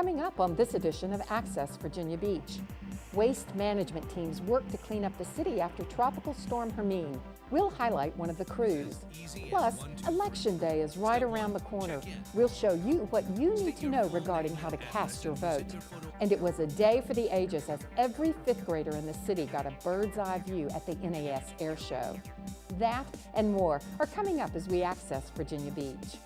Coming up on this edition of Access Virginia Beach, waste management teams work to clean up the city after Tropical Storm Hermine. We'll highlight one of the crews. Plus, Election Day is right around the corner. We'll show you what you need to know regarding how to cast your vote. And it was a day for the ages as every fifth grader in the city got a bird's eye view at the NAS Air Show. That and more are coming up as we access Virginia Beach.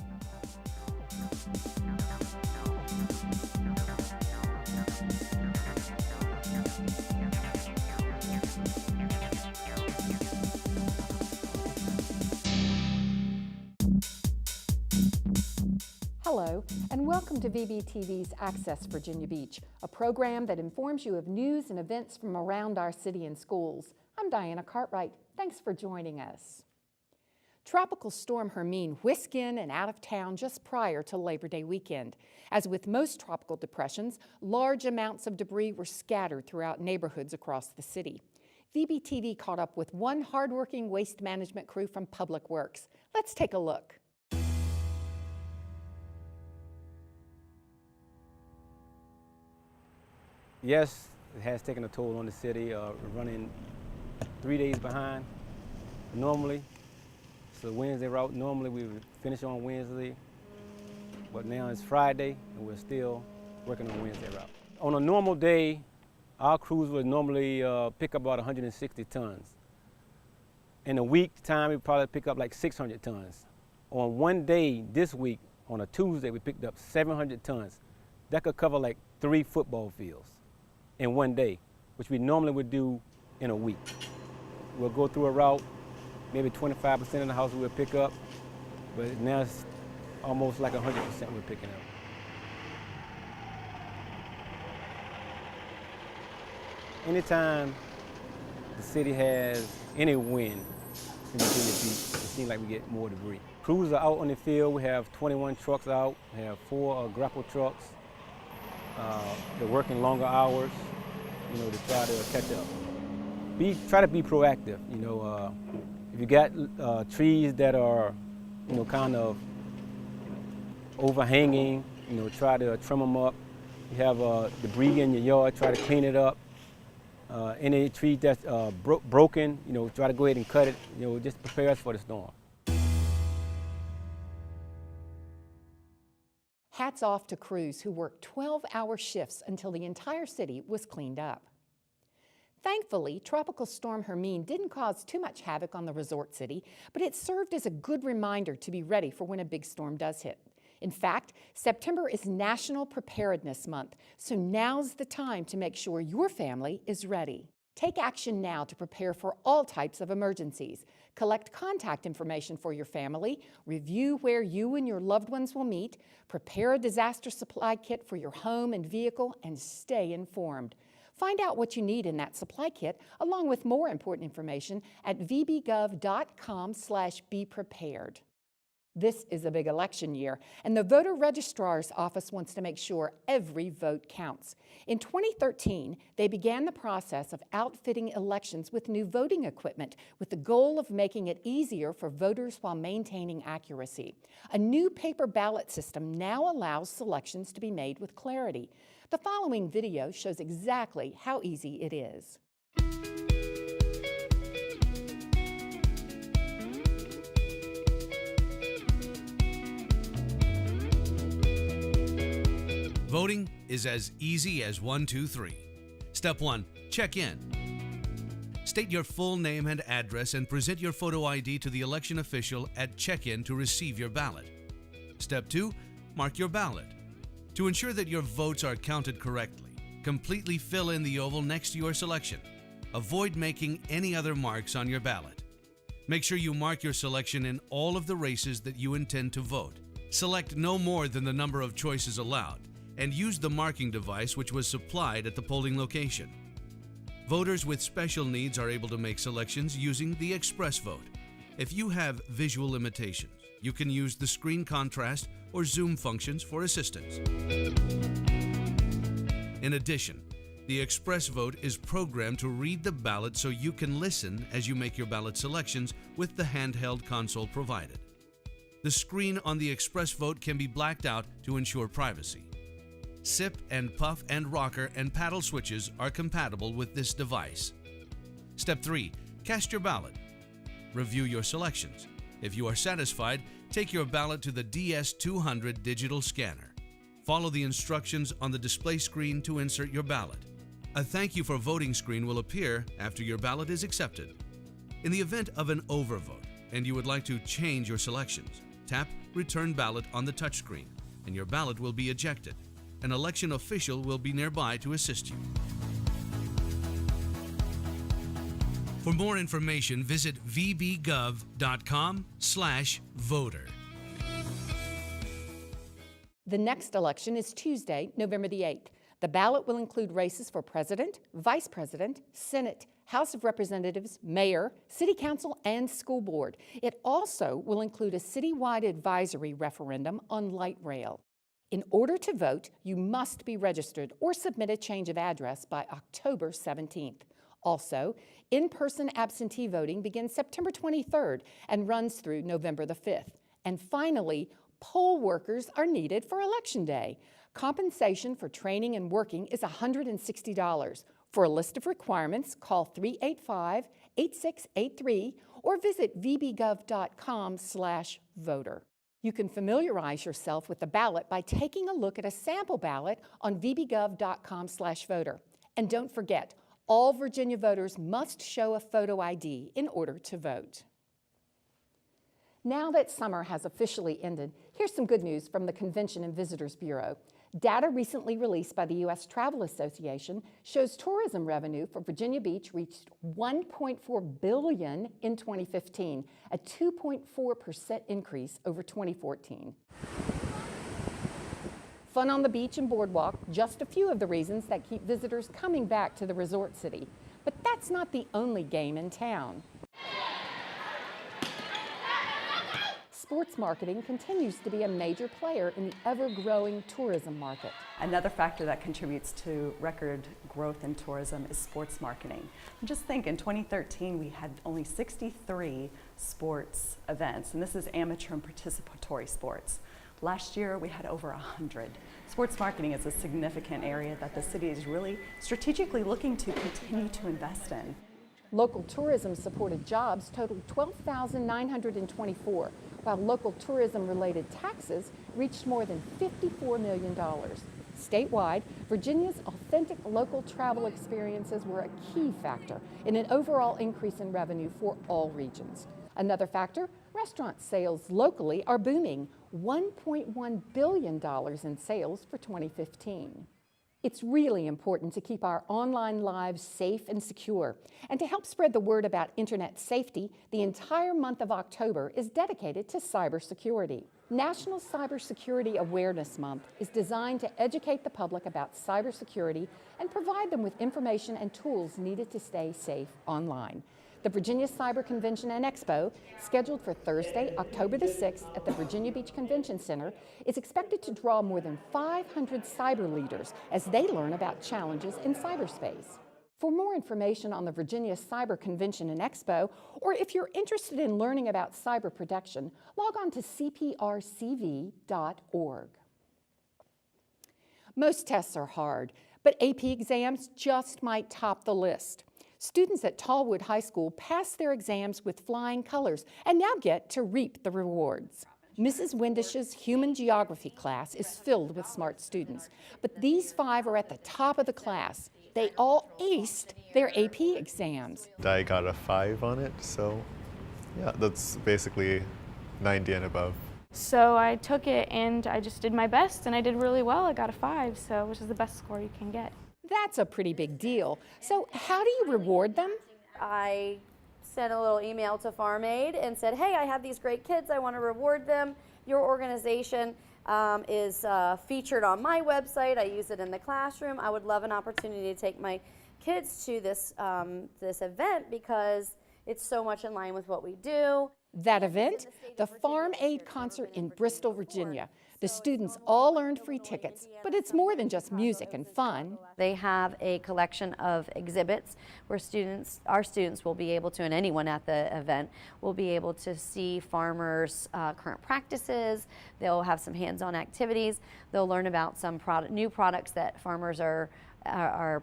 Hello, and welcome to VBTV's Access Virginia Beach, a program that informs you of news and events from around our city and schools. I'm Diana Cartwright. Thanks for joining us. Tropical Storm Hermine whisked in and out of town just prior to Labor Day weekend. As with most tropical depressions, large amounts of debris were scattered throughout neighborhoods across the city. VBTV caught up with one hardworking waste management crew from Public Works. Let's take a look. Yes, it has taken a toll on the city. We're running 3 days behind normally. So Wednesday route, normally we would finish on Wednesday, but now it's Friday and we're still working on Wednesday route. On a normal day, our crews would normally pick up about 160 tons. In a week time, we probably pick up like 600 tons. On one day this week, on a Tuesday, we picked up 700 tons. That could cover like 3 football fields in one day, which we normally would do in a week. We'll go through a route, maybe 25% of the house we'll pick up, but now it's almost like 100% we're picking up. Anytime the city has any wind in Virginia Beach, it seems like we get more debris. Crews are out on the field. We have 21 trucks out. We have 4 grapple trucks. They're working longer hours, to try to catch up. Try to be proactive. If you got trees that are, kind of overhanging, try to trim them up. You have debris in your yard, try to clean it up. Any tree that's broken, try to go ahead and cut it. Just prepare us for the storm. Hats off to crews who worked 12-hour shifts until the entire city was cleaned up. Thankfully, Tropical Storm Hermine didn't cause too much havoc on the resort city, but it served as a good reminder to be ready for when a big storm does hit. In fact, September is National Preparedness Month, so now's the time to make sure your family is ready. Take action now to prepare for all types of emergencies. Collect contact information for your family, review where you and your loved ones will meet, prepare a disaster supply kit for your home and vehicle, and stay informed. Find out what you need in that supply kit, along with more important information at vbgov.com/beprepared. This is a big election year, and the voter registrar's office wants to make sure every vote counts. In 2013, they began the process of outfitting elections with new voting equipment with the goal of making it easier for voters while maintaining accuracy. A new paper ballot system now allows selections to be made with clarity. The following video shows exactly how easy it is. Voting is as easy as 1, 2, 3. Step 1, check in. State your full name and address and present your photo ID to the election official at check-in to receive your ballot. Step 2, mark your ballot. To ensure that your votes are counted correctly, completely fill in the oval next to your selection. Avoid making any other marks on your ballot. Make sure you mark your selection in all of the races that you intend to vote. Select no more than the number of choices allowed, and use the marking device which was supplied at the polling location. Voters with special needs are able to make selections using the express vote. If you have visual limitations, you can use the screen contrast or zoom functions for assistance. In addition, the express vote is programmed to read the ballot so you can listen as you make your ballot selections with the handheld console provided. The screen on the express vote can be blacked out to ensure privacy. Sip and puff and rocker and paddle switches are compatible with this device. Step 3. Cast your ballot. Review your selections. If you are satisfied, take your ballot to the DS200 digital scanner. Follow the instructions on the display screen to insert your ballot. A thank you for voting screen will appear after your ballot is accepted. In the event of an overvote and you would like to change your selections, tap Return Ballot on the touchscreen and your ballot will be ejected. An election official will be nearby to assist you. For more information, visit vbgov.com/voter. The next election is Tuesday, November the 8th. The ballot will include races for president, vice president, Senate, House of Representatives, mayor, city council, and school board. It also will include a citywide advisory referendum on light rail. In order to vote, you must be registered or submit a change of address by October 17th. Also, in-person absentee voting begins September 23rd and runs through November the 5th. And finally, poll workers are needed for Election Day. Compensation for training and working is $160. For a list of requirements, call 385-8683 or visit vbgov.com/voter. You can familiarize yourself with the ballot by taking a look at a sample ballot on vbgov.com/voter. And don't forget, all Virginia voters must show a photo ID in order to vote. Now that summer has officially ended, here's some good news from the Convention and Visitors Bureau. Data recently released by the U.S. Travel Association shows tourism revenue for Virginia Beach reached $1.4 billion in 2015, a 2.4% increase over 2014. Fun on the beach and boardwalk, just a few of the reasons that keep visitors coming back to the resort city. But that's not the only game in town. Sports marketing continues to be a major player in the ever-growing tourism market. Another factor that contributes to record growth in tourism is sports marketing. Just think, in 2013 we had only 63 sports events, and this is amateur and participatory sports. Last year we had over 100. Sports marketing is a significant area that the city is really strategically looking to continue to invest in. Local tourism-supported jobs totaled 12,924, while local tourism-related taxes reached more than $54 million. Statewide, Virginia's authentic local travel experiences were a key factor in an overall increase in revenue for all regions. Another factor, restaurant sales locally are booming, $1.1 billion in sales for 2015. It's really important to keep our online lives safe and secure. And to help spread the word about internet safety, the entire month of October is dedicated to cybersecurity. National Cybersecurity Awareness Month is designed to educate the public about cybersecurity and provide them with information and tools needed to stay safe online. The Virginia Cyber Convention and Expo, scheduled for Thursday, October the 6th at the Virginia Beach Convention Center, is expected to draw more than 500 cyber leaders as they learn about challenges in cyberspace. For more information on the Virginia Cyber Convention and Expo, or if you're interested in learning about cyber protection, log on to cprcv.org. Most tests are hard, but AP exams just might top the list. Students at Tallwood High School passed their exams with flying colors and now get to reap the rewards. Mrs. Windish's human geography class is filled with smart students, but these 5 are at the top of the class. They all aced their AP exams. I got a 5 on it, so yeah, that's basically 90 and above. So I took it and I just did my best and I did really well. I got a 5, which is the best score you can get. That's a pretty big deal. So how do you reward them? I sent a little email to Farm Aid and said, hey, I have these great kids. I want to reward them. Your organization is featured on my website. I use it in the classroom. I would love an opportunity to take my kids to this, this event because it's so much in line with what we do. That event, the Farm Aid concert in Bristol, Virginia. The students all earned free tickets, but it's more than just music and fun. They have a collection of exhibits where our students will be able to, and anyone at the event, will be able to see farmers' current practices. They'll have some hands-on activities. They'll learn about some new products that farmers are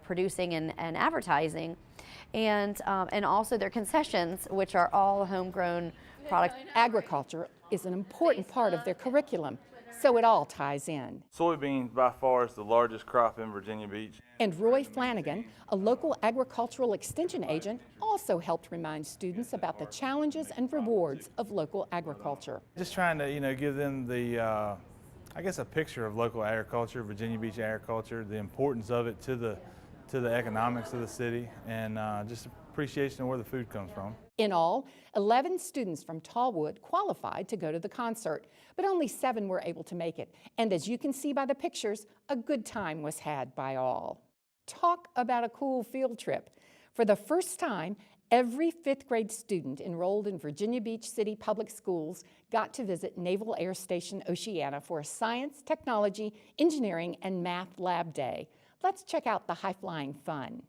producing and advertising, and also their concessions, which are all homegrown products. Agriculture is an important part of their curriculum, so it all ties in. Soybeans by far is the largest crop in Virginia Beach. And Roy Flanagan, a local agricultural extension agent, also helped remind students about the challenges and rewards of local agriculture. Just trying to, give them the, I guess, a picture of local agriculture, Virginia Beach agriculture, the importance of it to the economics of the city, and just appreciation of where the food comes from. In all, 11 students from Tallwood qualified to go to the concert, but only 7 were able to make it. And as you can see by the pictures, a good time was had by all. Talk about a cool field trip. For the first time, every 5th grade student enrolled in Virginia Beach City Public Schools got to visit Naval Air Station Oceana for a science, technology, engineering, and math lab day. Let's check out the high-flying fun.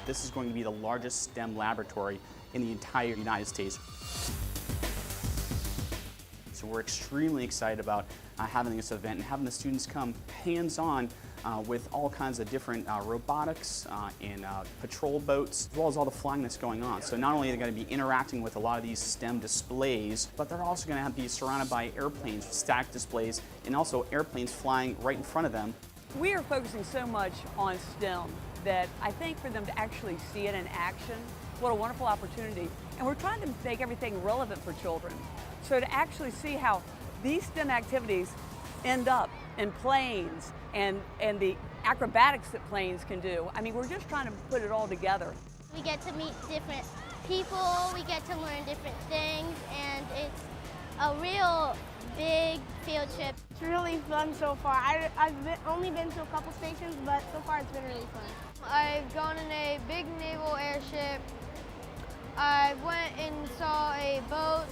This is going to be the largest STEM laboratory in the entire United States. So we're extremely excited about having this event and having the students come hands-on with all kinds of different robotics and patrol boats, as well as all the flying that's going on. So not only are they going to be interacting with a lot of these STEM displays, but they're also going to be surrounded by airplanes, static displays, and also airplanes flying right in front of them. We are focusing so much on STEM that I think for them to actually see it in action, what a wonderful opportunity. And we're trying to make everything relevant for children. So to actually see how these STEM activities end up in planes and the acrobatics that planes can do. I mean, we're just trying to put it all together. We get to meet different people, we get to learn different things, and it's a real big field trip. It's really fun so far. I've only been to a couple stations, but so far it's been really fun. I've gone in a big naval airship. I went and saw a boat. I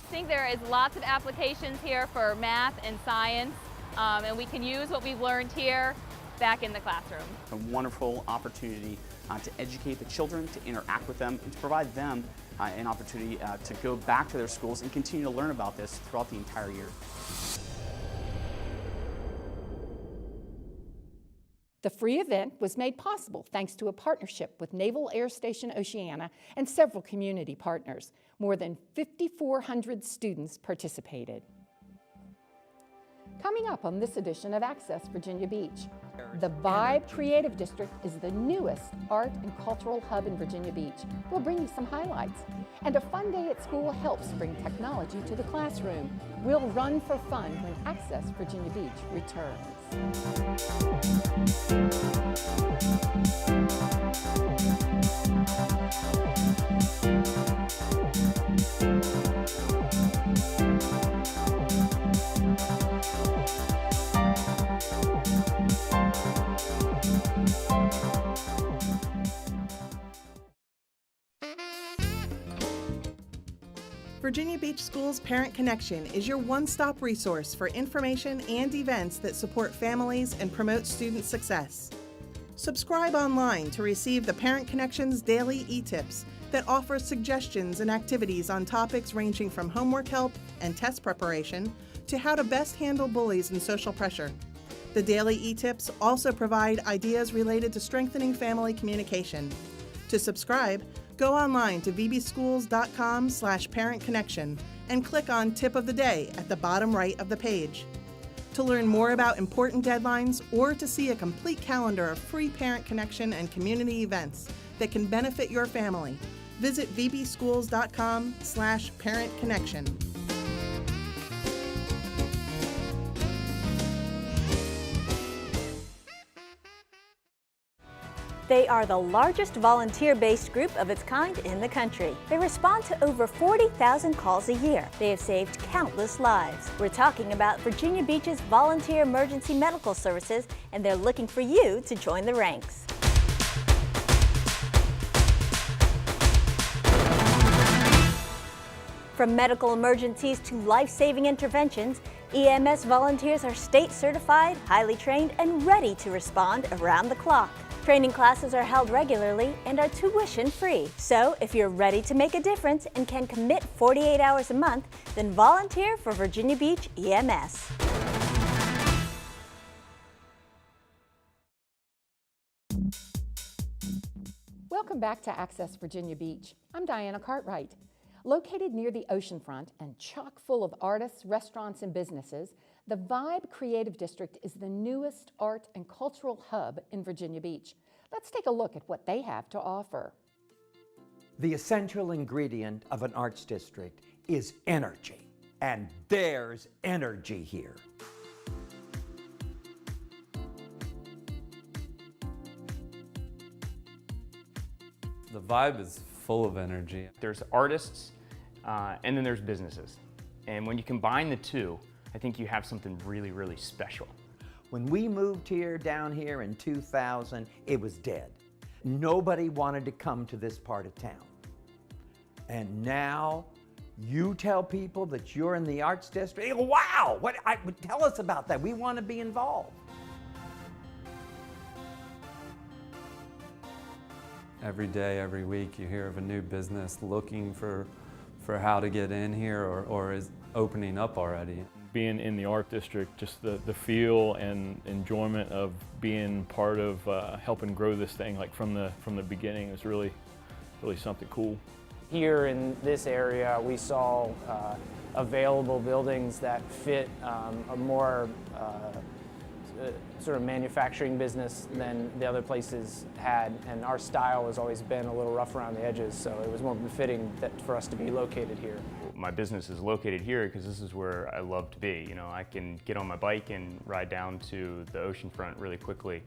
think there is lots of applications here for math and science, and we can use what we've learned here back in the classroom. A wonderful opportunity to educate the children, to interact with them, and to provide them an opportunity to go back to their schools and continue to learn about this throughout the entire year. The free event was made possible thanks to a partnership with Naval Air Station Oceana and several community partners. More than 5,400 students participated. Coming up on this edition of Access Virginia Beach, the Vibe Creative District is the newest art and cultural hub in Virginia Beach. We'll bring you some highlights. And a fun day at school helps bring technology to the classroom. We'll run for fun when Access Virginia Beach returns. Virginia Beach Schools Parent Connection is your one-stop resource for information and events that support families and promote student success. Subscribe online to receive the Parent Connection's daily e-tips that offer suggestions and activities on topics ranging from homework help and test preparation to how to best handle bullies and social pressure. The daily e-tips also provide ideas related to strengthening family communication. To subscribe, go online to vbschools.com/parentconnection and click on Tip of the Day at the bottom right of the page. To learn more about important deadlines or to see a complete calendar of free Parent Connection and community events that can benefit your family, visit vbschools.com/parentconnection. They are the largest volunteer-based group of its kind in the country. They respond to over 40,000 calls a year. They have saved countless lives. We're talking about Virginia Beach's Volunteer Emergency Medical Services, and they're looking for you to join the ranks. From medical emergencies to life-saving interventions, EMS volunteers are state certified, highly trained, and ready to respond around the clock. Training classes are held regularly and are tuition free. So if you're ready to make a difference and can commit 48 hours a month, then volunteer for Virginia Beach EMS. Welcome back to Access Virginia Beach. I'm Diana Cartwright. Located near the oceanfront and chock full of artists, restaurants, and businesses, the Vibe Creative District is the newest art and cultural hub in Virginia Beach. Let's take a look at what they have to offer. The essential ingredient of an arts district is energy, and there's energy here. The Vibe is full of energy. There's artists, and then there's businesses. And when you combine the two, I think you have something really, really special. When we moved here, down here in 2000, it was dead. Nobody wanted to come to this part of town. And now, you tell people that you're in the arts district, they go, wow, tell us about that. We want to be involved. Every day, every week, you hear of a new business looking for how to get in here or is opening up already. Being in the art district, just the feel and enjoyment of being part of helping grow this thing, like from the beginning, is really something cool. Here in this area, we saw available buildings that fit a more sort of manufacturing business than the other places had, and our style has always been a little rough around the edges, so it was more befitting for us to be located here. My business is located here because this is where I love to be. You know, I can get on my bike and ride down to the oceanfront really quickly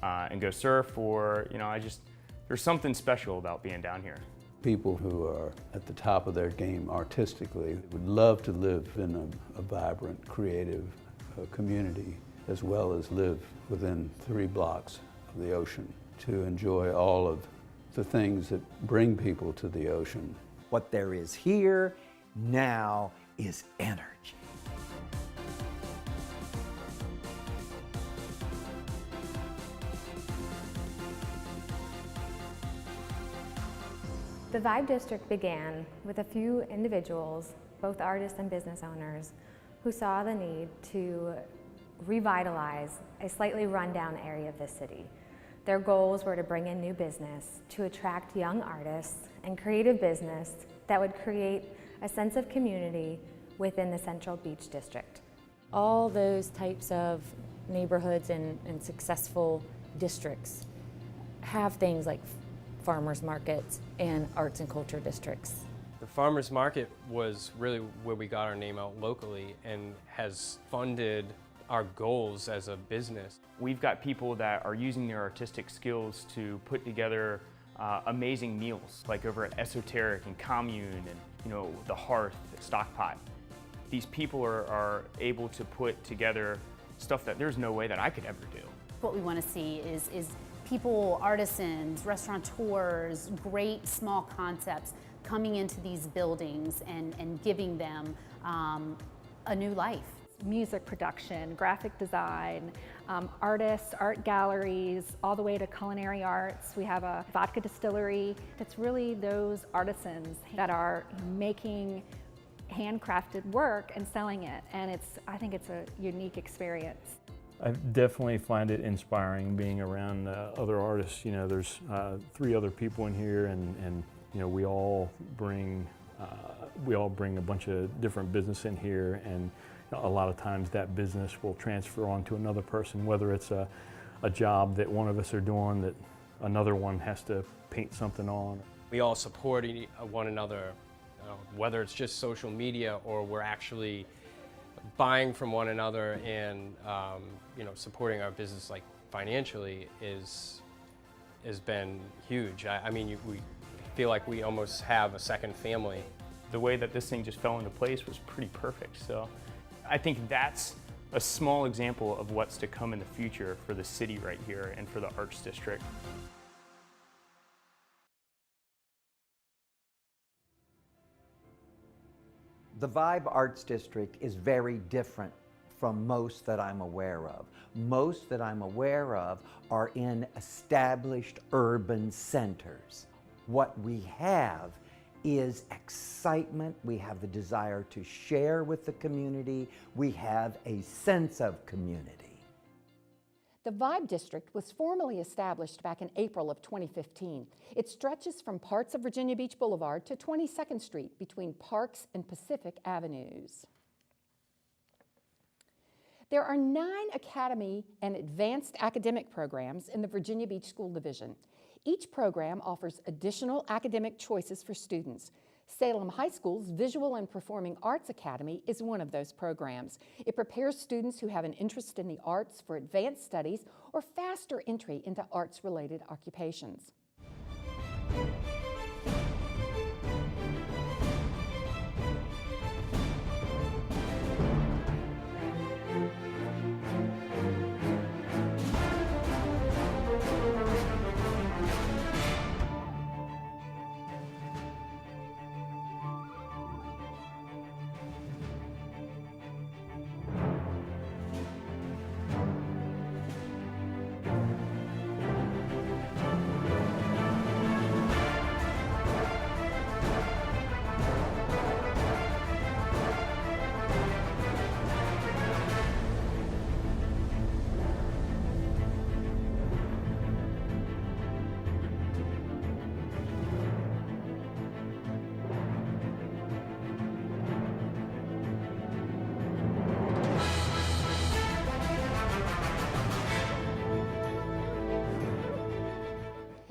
and go surf, or, you know, there's something special about being down here. People who are at the top of their game artistically would love to live in a vibrant, creative community, as well as live within 3 blocks of the ocean to enjoy all of the things that bring people to the ocean. What there is here now is energy. The Vibe District began with a few individuals, both artists and business owners, who saw the need to revitalize a slightly rundown area of the city. Their goals were to bring in new business, to attract young artists and creative business that would create a sense of community within the Central Beach District. All those types of neighborhoods and successful districts have things like farmers markets and arts and culture districts. The farmers market was really where we got our name out locally and has funded our goals as a business. We've got people that are using their artistic skills to put together amazing meals, like over at Esoteric and Commune and, you know, the Hearth, Stockpot. These people are able to put together stuff that there's no way that I could ever do. What we want to see is people, artisans, restaurateurs, great small concepts coming into these buildings and giving them a new life. Music production, graphic design, artists, art galleries, all the way to culinary arts. We have a vodka distillery. It's really those artisans that are making handcrafted work and selling it, and I think it's a unique experience. I definitely find it inspiring being around other artists. You know, there's 3 other people in here, and you know, we all bring a bunch of different business in here, and a lot of times that business will transfer on to another person, whether it's a job that one of us are doing that another one has to paint something on. We all support one another, whether it's just social media or we're actually buying from one another and you know, supporting our business like financially has been huge. I mean, we feel like we almost have a second family. The way that this thing just fell into place was pretty perfect. So I think that's a small example of what's to come in the future for the city right here and for the Arts District. The Vibe Arts District is very different from most that I'm aware of. Most that I'm aware of are in established urban centers. What we have is excitement, we have the desire to share with the community, we have a sense of community. The Vibe District was formally established back in April of 2015. It stretches from parts of Virginia Beach Boulevard to 22nd Street between Parks and Pacific Avenues. There are 9 academy and advanced academic programs in the Virginia Beach School Division. Each program offers additional academic choices for students. Salem High School's Visual and Performing Arts Academy is one of those programs. It prepares students who have an interest in the arts for advanced studies or faster entry into arts-related occupations.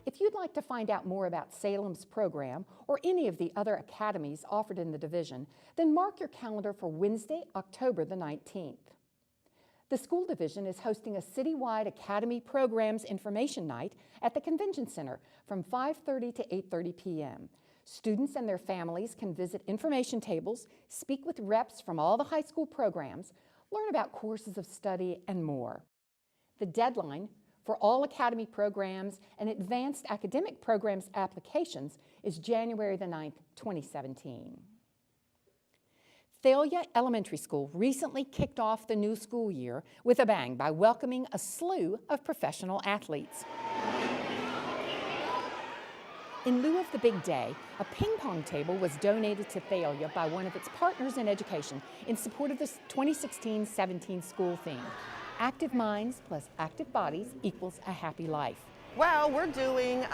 If you'd like to find out more about Salem's program or any of the other academies offered in the division, then mark your calendar for Wednesday, October the 19th. The school division is hosting a Citywide Academy Programs Information Night at the Convention Center from 5:30 to 8:30 p.m. Students and their families can visit information tables, speak with reps from all the high school programs, learn about courses of study, and more. The deadline for all academy programs and advanced academic programs applications is January the 9th, 2017. Thalia Elementary School recently kicked off the new school year with a bang by welcoming a slew of professional athletes. In lieu of the big day, a ping pong table was donated to Thalia by one of its partners in education in support of the 2016-17 school theme. Active minds plus active bodies equals a happy life. Well, we're doing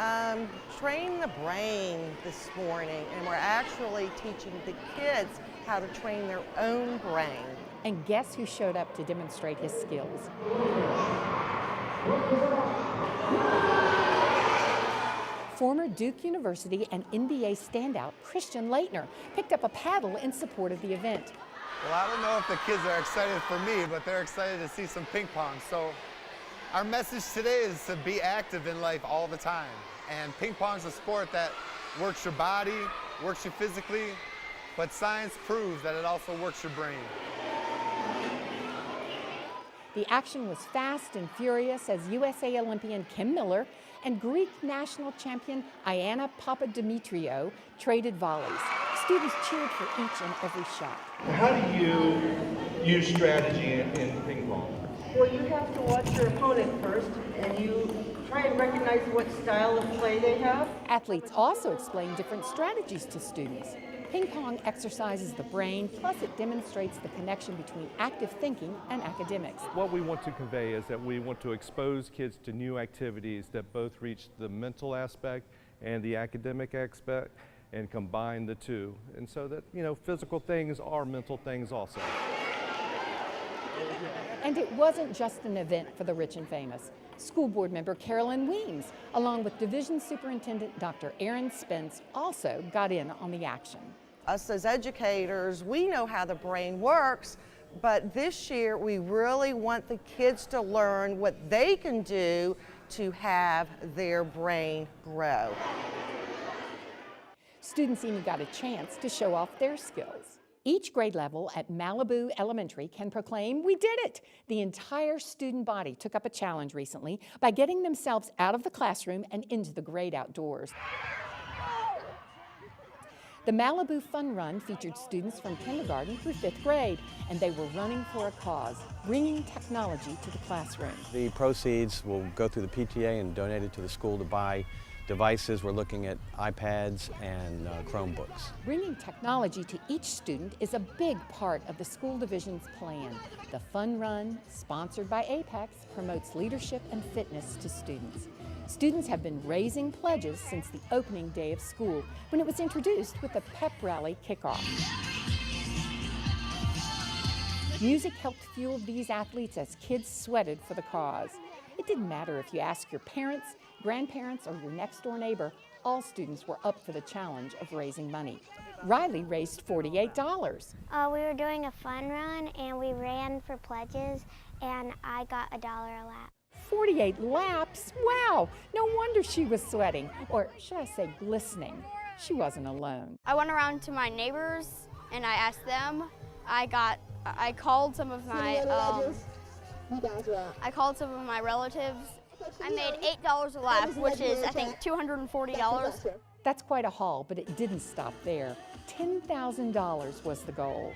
Train the Brain this morning, and we're actually teaching the kids how to train their own brain. And guess who showed up to demonstrate his skills? Former Duke University and NBA standout Christian Laettner picked up a paddle in support of the event. Well, I don't know if the kids are excited for me, but they're excited to see some ping pong. So our message today is to be active in life all the time. And ping pong is a sport that works your body, works you physically, but science proves that it also works your brain. The action was fast and furious as USA Olympian Kim Miller and Greek national champion Iana Papadimitriou traded volleys. Students cheered for each and every shot. How do you use strategy in ping pong? Well, you have to watch your opponent first, and you try and recognize what style of play they have. Athletes also explain different strategies to students. Ping pong exercises the brain, plus it demonstrates the connection between active thinking and academics. What we want to convey is that we want to expose kids to new activities that both reach the mental aspect and the academic aspect, and combine the two. And so that, physical things are mental things also. And it wasn't just an event for the rich and famous. School board member Carolyn Weems, along with Division Superintendent Dr. Aaron Spence, also got in on the action. Us as educators, we know how the brain works, but this year we really want the kids to learn what they can do to have their brain grow. Students even got a chance to show off their skills. Each grade level at Malibu Elementary can proclaim, "We did it!" The entire student body took up a challenge recently by getting themselves out of the classroom and into the great outdoors. The Malibu Fun Run featured students from kindergarten through 5th grade, and they were running for a cause, bringing technology to the classroom. The proceeds will go through the PTA and donated to the school to buy devices. We're looking at iPads and Chromebooks. Bringing technology to each student is a big part of the school division's plan. The Fun Run, sponsored by Apex, promotes leadership and fitness to students. Students have been raising pledges since the opening day of school, when it was introduced with a pep rally kickoff. Music helped fuel these athletes as kids sweated for the cause. It didn't matter if you asked your parents, grandparents, or your next-door neighbor, all students were up for the challenge of raising money. Riley raised $48. We were doing a fun run and we ran for pledges and I got $1 a lap. 48 laps? Wow! No wonder she was sweating, or should I say glistening. She wasn't alone. I went around to my neighbors and I asked them. I called some of my relatives. I made $8 a lap, which is I think $240. That's quite a haul, but it didn't stop there. $10,000 was the goal.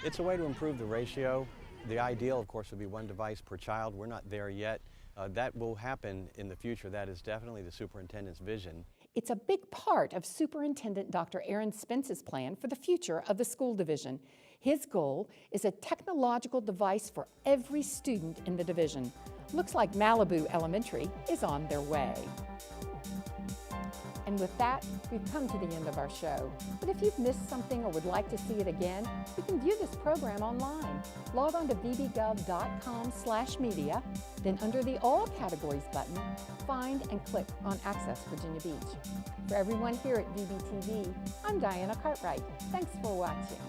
It's a way to improve the ratio. The ideal, of course, would be one device per child. We're not there yet. That will happen in the future. That is definitely the superintendent's vision. It's a big part of Superintendent Dr. Aaron Spence's plan for the future of the school division. His goal is a technological device for every student in the division. Looks like Malibu Elementary is on their way. And with that, we've come to the end of our show. But if you've missed something or would like to see it again, you can view this program online. Log on to bbgov.com/media, then under the All Categories button, find and click on Access Virginia Beach. For everyone here at VBTV, I'm Diana Cartwright. Thanks for watching.